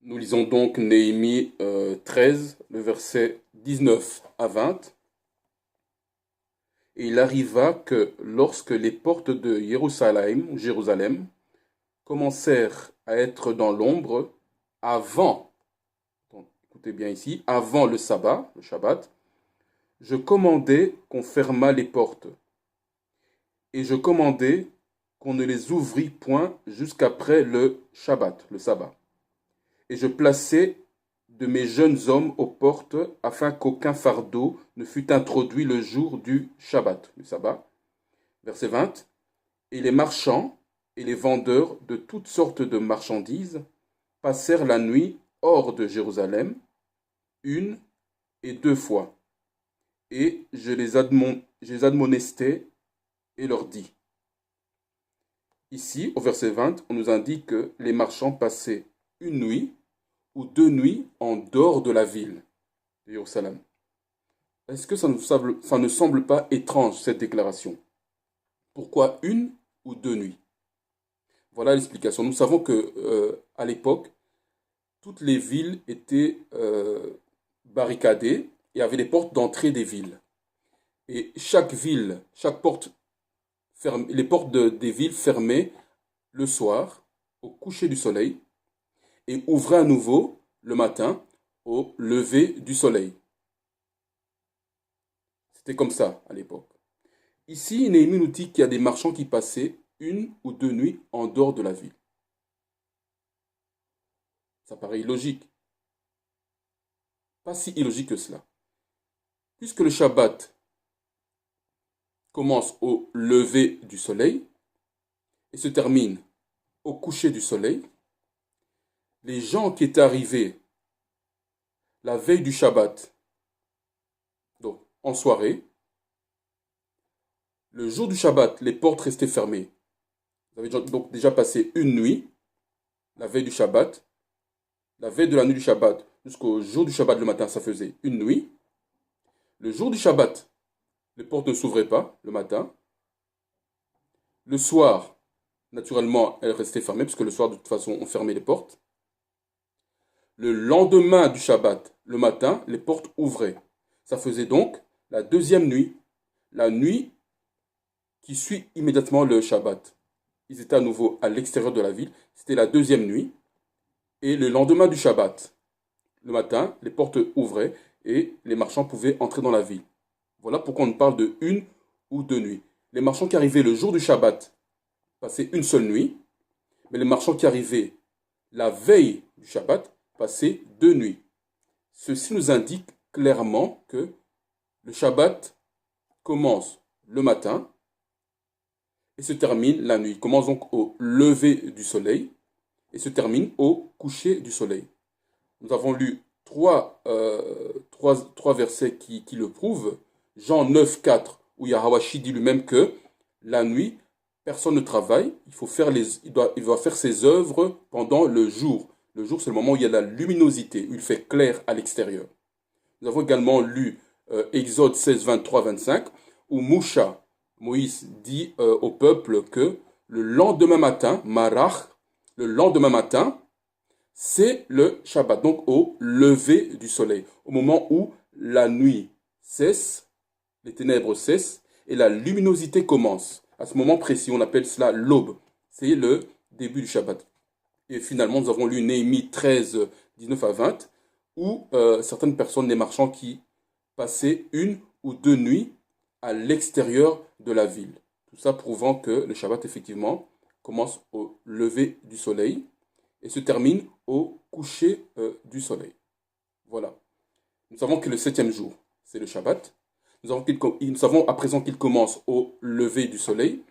Nous lisons donc Néhémie 13, le verset 19 à 20. Et il arriva que lorsque les portes de Jérusalem commencèrent à être dans l'ombre avant, donc, écoutez bien ici, avant le sabbat, le Shabbat, je commandai qu'on fermât les portes, et je commandai qu'on ne les ouvrît point jusqu'après le Shabbat, le sabbat. Et je plaçai de mes jeunes hommes aux portes, afin qu'aucun fardeau ne fût introduit le jour du Shabbat, le sabbat. Verset 20. Et les marchands et les vendeurs de toutes sortes de marchandises passèrent la nuit hors de Jérusalem, une et deux fois. Et je les admonestai et leur dis. Ici, au verset 20, on nous indique que les marchands passaient une nuit ou deux nuits en dehors de la ville de Jérusalem. Est-ce que ça ne semble pas étrange, cette déclaration? Pourquoi une ou deux nuits? Voilà l'explication. Nous savons que à l'époque, toutes les villes étaient barricadées et avaient les portes d'entrée des villes. Et chaque ville, chaque porte, les portes des villes fermaient le soir au coucher du soleil et ouvraient à nouveau le matin au lever du soleil. C'était comme ça à l'époque. Ici, Néhémie nous dit qu'il y a des marchands qui passaient une ou deux nuits en dehors de la ville. Ça paraît illogique. Pas si illogique que cela. Puisque le Shabbat commence au lever du soleil et se termine au coucher du soleil, les gens qui étaient arrivés la veille du Shabbat, donc en soirée, le jour du Shabbat, les portes restaient fermées. Vous avez donc déjà passé une nuit, la veille du Shabbat, la veille de la nuit du Shabbat jusqu'au jour du Shabbat le matin, ça faisait une nuit. Le jour du Shabbat, les portes ne s'ouvraient pas le matin. Le soir, naturellement, elles restaient fermées, puisque le soir, de toute façon, on fermait les portes. Le lendemain du Shabbat, le matin, les portes ouvraient. Ça faisait donc la deuxième nuit, la nuit qui suit immédiatement le Shabbat. Ils étaient à nouveau à l'extérieur de la ville. C'était la deuxième nuit. Et le lendemain du Shabbat, le matin, les portes ouvraient et les marchands pouvaient entrer dans la ville. Voilà pourquoi on parle de une ou deux nuits. Les marchands qui arrivaient le jour du Shabbat passaient une seule nuit, mais les marchands qui arrivaient la veille du Shabbat passaient deux nuits. Ceci nous indique clairement que le Shabbat commence le matin et se termine la nuit. Il commence donc au lever du soleil et se termine au coucher du soleil. Nous avons lu trois versets qui le prouvent. Jean 9, 4, où Yahawashi dit lui-même que la nuit, personne ne travaille, il doit faire ses œuvres pendant le jour. Le jour, c'est le moment où il y a la luminosité, où il fait clair à l'extérieur. Nous avons également lu Exode 16, 23, 25, où Moïse dit au peuple que le lendemain matin, Marach, le lendemain matin, c'est le Shabbat, donc au lever du soleil, au moment où la nuit cesse, les ténèbres cessent et la luminosité commence. À ce moment précis, on appelle cela l'aube. C'est le début du Shabbat. Et finalement, nous avons lu Néhémie 13, 19 à 20, où certaines personnes, des marchands qui passaient une ou deux nuits à l'extérieur de la ville. Tout ça prouvant que le Shabbat, effectivement, commence au lever du soleil et se termine au coucher du soleil. Voilà. Nous savons que le septième jour, c'est le Shabbat. Nous savons à présent qu'il commence au lever du soleil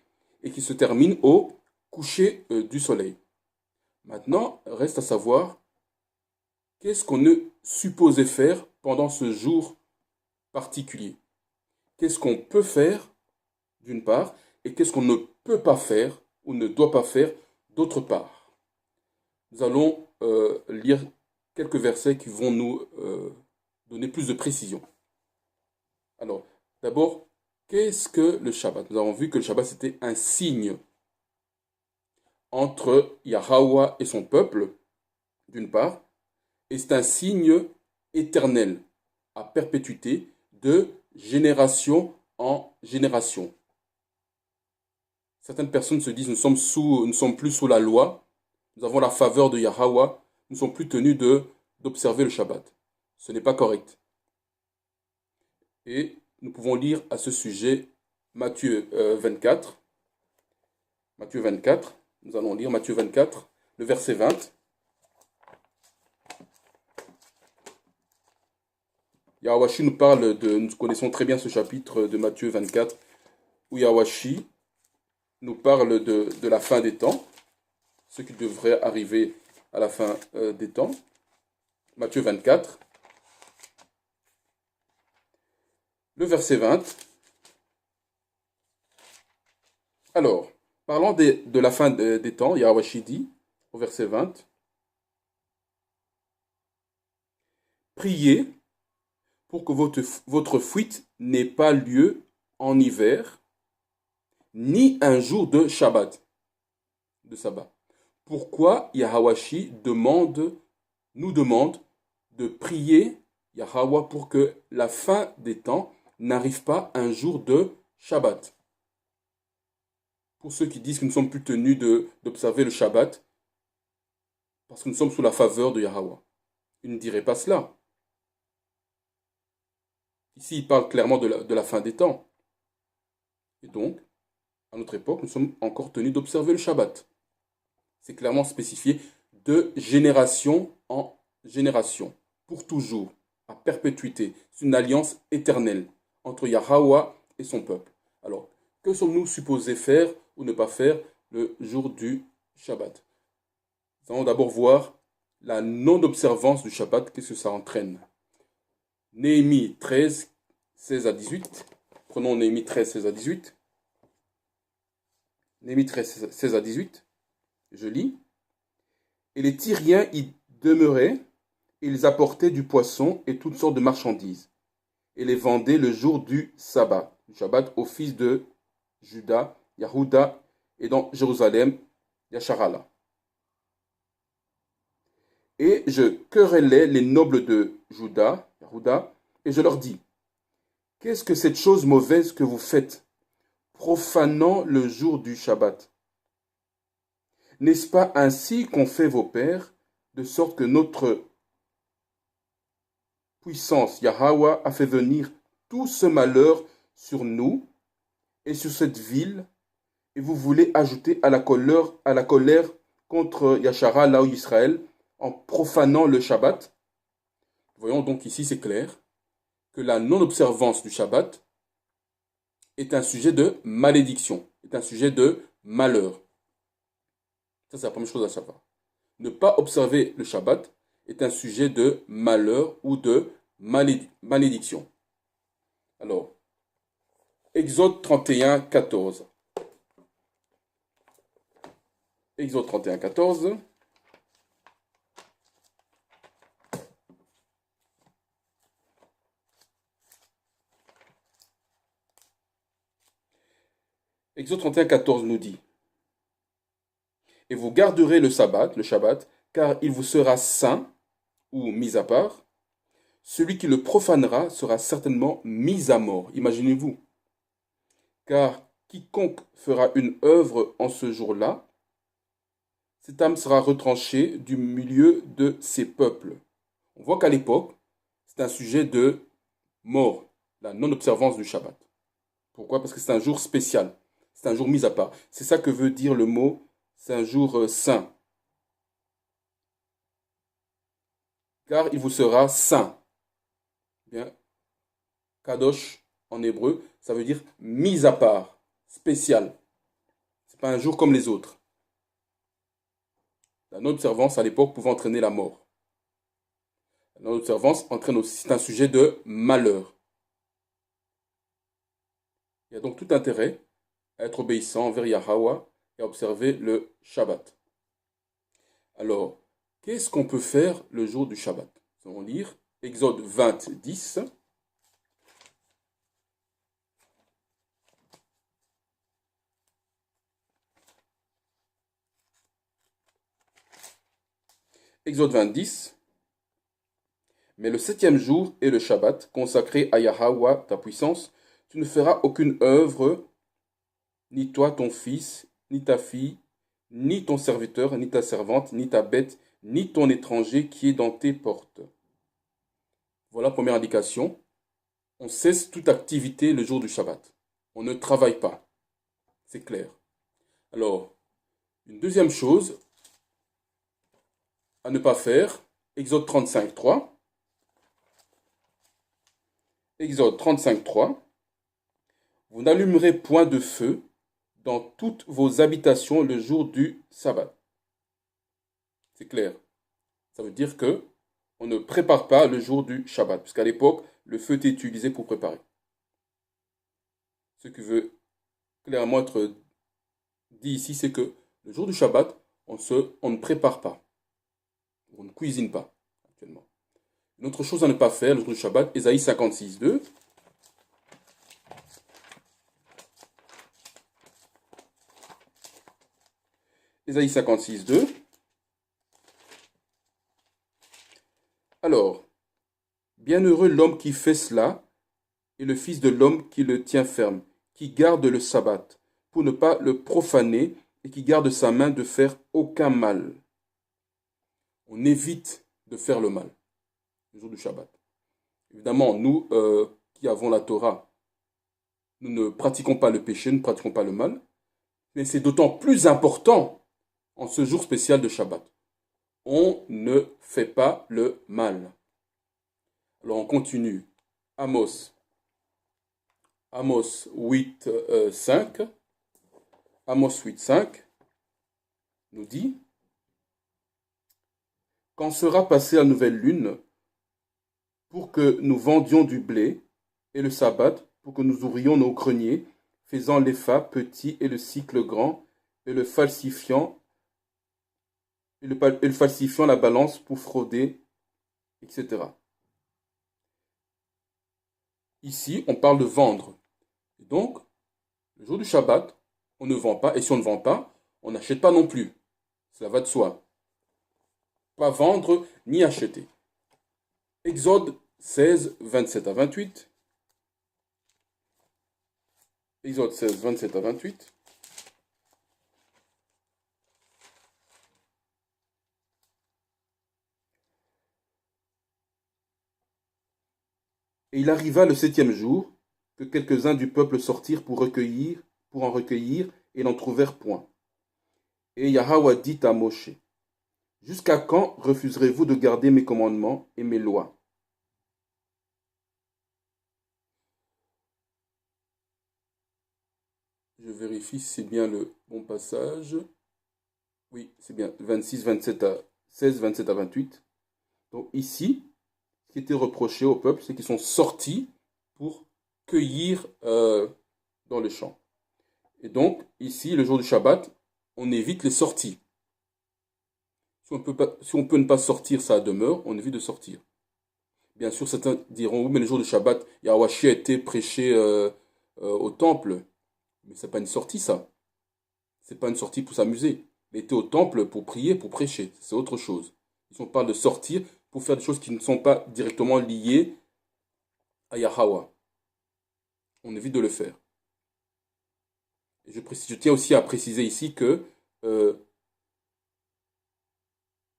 et qu'il se termine au coucher du soleil. Maintenant, reste à savoir qu'est-ce qu'on est supposé faire pendant ce jour particulier. Qu'est-ce qu'on peut faire, d'une part, et qu'est-ce qu'on ne peut pas faire ou ne doit pas faire, d'autre part. Nous allons lire quelques versets qui vont nous donner plus de précision. Alors, d'abord, qu'est-ce que le Shabbat? Nous avons vu que le Shabbat, c'était un signe entre Yahweh et son peuple, d'une part, et c'est un signe éternel, à perpétuité, de génération en génération. Certaines personnes se disent, nous ne sommes plus sous la loi, nous avons la faveur de Yahweh, nous ne sommes plus tenus d'observer le Shabbat. Ce n'est pas correct. Et nous pouvons lire à ce sujet Matthieu 24. Matthieu 24, nous allons lire Matthieu 24, le verset 20. Yahawashi nous parle nous connaissons très bien ce chapitre de Matthieu 24, où Yahawashi nous parle de la fin des temps, ce qui devrait arriver à la fin des temps. Matthieu 24, le verset 20. Alors, parlant de la fin des temps, Yahawashi dit, au verset 20, priez pour que votre fuite n'ait pas lieu en hiver, ni un jour de Shabbat, de sabbat. Pourquoi Yahawashi nous demande de prier Yahweh pour que la fin des temps n'arrive pas un jour de Shabbat? Pour ceux qui disent que nous ne sommes plus tenus d'observer le Shabbat, parce que nous sommes sous la faveur de Yahweh. Il ne dirait pas cela. Ici, il parle clairement de la fin des temps. Et donc, à notre époque, nous sommes encore tenus d'observer le Shabbat. C'est clairement spécifié de génération en génération, pour toujours, à perpétuité. C'est une alliance éternelle entre Yahweh et son peuple. Alors, que sommes-nous supposés faire ou ne pas faire le jour du Shabbat? Nous allons d'abord voir la non-observance du Shabbat, qu'est-ce que ça entraîne. Néhémie 13, 16 à 18. Prenons Néhémie 13, 16 à 18. Néhémie 13, 16 à 18. Je lis. Et les Tyriens y demeuraient, et ils apportaient du poisson et toutes sortes de marchandises, et les vendaient le jour du sabbat, du Shabbat, aux fils de Juda, Yahuda, et dans Jérusalem, Yasharala. Et je querellais les nobles de Juda, Yahuda, et je leur dis, qu'est-ce que cette chose mauvaise que vous faites, profanant le jour du Shabbat? N'est-ce pas ainsi qu'ont fait vos pères, de sorte que notre puissance, Yahweh, a fait venir tout ce malheur sur nous et sur cette ville, et vous voulez ajouter à la colère contre Yashara, là où Israël, en profanant le Shabbat? Voyons donc ici, c'est clair, que la non-observance du Shabbat est un sujet de malédiction, est un sujet de malheur. Ça, c'est la première chose à savoir. Ne pas observer le Shabbat est un sujet de malheur ou de malédiction. Alors, Exode 31, 14. Exode 31, 14. Exode 31, 14 nous dit, et vous garderez le Shabbat, car il vous sera saint ou mis à part. Celui qui le profanera sera certainement mis à mort. Imaginez-vous. Car quiconque fera une œuvre en ce jour-là, cette âme sera retranchée du milieu de ses peuples. On voit qu'à l'époque, c'est un sujet de mort, la non-observance du Shabbat. Pourquoi? Parce que c'est un jour spécial. C'est un jour mis à part. C'est ça que veut dire le mot, c'est un jour saint. Car il vous sera saint. Bien, Kadosh en hébreu, ça veut dire mis à part, spécial. Ce n'est pas un jour comme les autres. La non-observance à l'époque pouvait entraîner la mort. La non-observance entraîne aussi, c'est un sujet de malheur. Il y a donc tout intérêt à être obéissant envers Yahweh et à observer le Shabbat. Alors, qu'est-ce qu'on peut faire le jour du Shabbat? Nous allons lire Exode 20, 10. Exode 20, 10. Mais le septième jour est le Shabbat, consacré à Yahweh, ta puissance. Tu ne feras aucune œuvre, ni toi, ton fils, ni ta fille, ni ton serviteur, ni ta servante, ni ta bête, ni ton étranger qui est dans tes portes. Voilà la première indication. On cesse toute activité le jour du Shabbat. On ne travaille pas. C'est clair. Alors, une deuxième chose à ne pas faire, Exode 35, 3. Exode 35, 3. Vous n'allumerez point de feu dans toutes vos habitations le jour du sabbat. C'est clair. Ça veut dire que on ne prépare pas le jour du Shabbat, puisqu'à l'époque, le feu était utilisé pour préparer. Ce qui veut clairement être dit ici, c'est que le jour du Shabbat, on ne prépare pas. On ne cuisine pas, actuellement. Une autre chose à ne pas faire le jour du Shabbat, Ésaïe 56, 2. Ésaïe 56, 2. Alors, bienheureux l'homme qui fait cela, et le fils de l'homme qui le tient ferme, qui garde le sabbat, pour ne pas le profaner, et qui garde sa main de faire aucun mal. On évite de faire le mal, le jour du Shabbat. Évidemment, nous qui avons la Torah, nous ne pratiquons pas le péché, nous ne pratiquons pas le mal, mais c'est d'autant plus important en ce jour spécial de Shabbat. On ne fait pas le mal. Alors on continue. Amos 8, 5. Amos 8, 5 nous dit: quand sera passée la nouvelle lune, pour que nous vendions du blé, et le sabbat, pour que nous ouvrions nos greniers, faisant l'épha petit et le cycle grand, et le falsifiant la balance pour frauder, etc. Ici, on parle de vendre. Donc, le jour du Shabbat, on ne vend pas, et si on ne vend pas, on n'achète pas non plus. Cela va de soi. Pas vendre ni acheter. Exode 16, 27 à 28. Exode 16, 27 à 28. Et il arriva le septième jour que quelques-uns du peuple sortirent pour en recueillir, et n'en trouvèrent point. Et Yahweh dit à Moshe: jusqu'à quand refuserez-vous de garder mes commandements et mes lois? Je vérifie si c'est bien le bon passage. Oui, c'est bien. 26, 27 à 16, 27 à 28. Donc ici, ce qui était reproché au peuple, c'est qu'ils sont sortis pour cueillir dans les champs. Et donc, ici, le jour du Shabbat, on évite les sorties. Si on peut ne pas sortir, ça demeure, on évite de sortir. Bien sûr, certains diront: oui, mais le jour du Shabbat, Yahweh a été prêché au temple. Mais c'est pas une sortie, ça. C'est pas une sortie pour s'amuser. Il était au temple pour prier, pour prêcher. C'est autre chose. Ici, on parle de sortir pour faire des choses qui ne sont pas directement liées à Yahweh. On évite de le faire. Et je tiens aussi à préciser ici que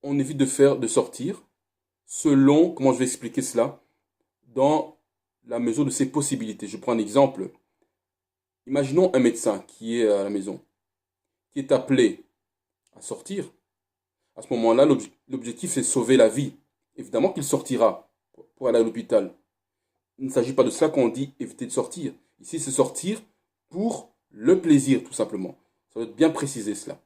on évite de sortir selon, comment je vais expliquer cela, dans la mesure de ses possibilités. Je prends un exemple. Imaginons un médecin qui est à la maison, qui est appelé à sortir. À ce moment-là, l'objectif c'est sauver la vie. Évidemment qu'il sortira pour aller à l'hôpital. Il ne s'agit pas de cela qu'on dit éviter de sortir. Ici, c'est sortir pour le plaisir, tout simplement. Ça doit être bien précisé cela.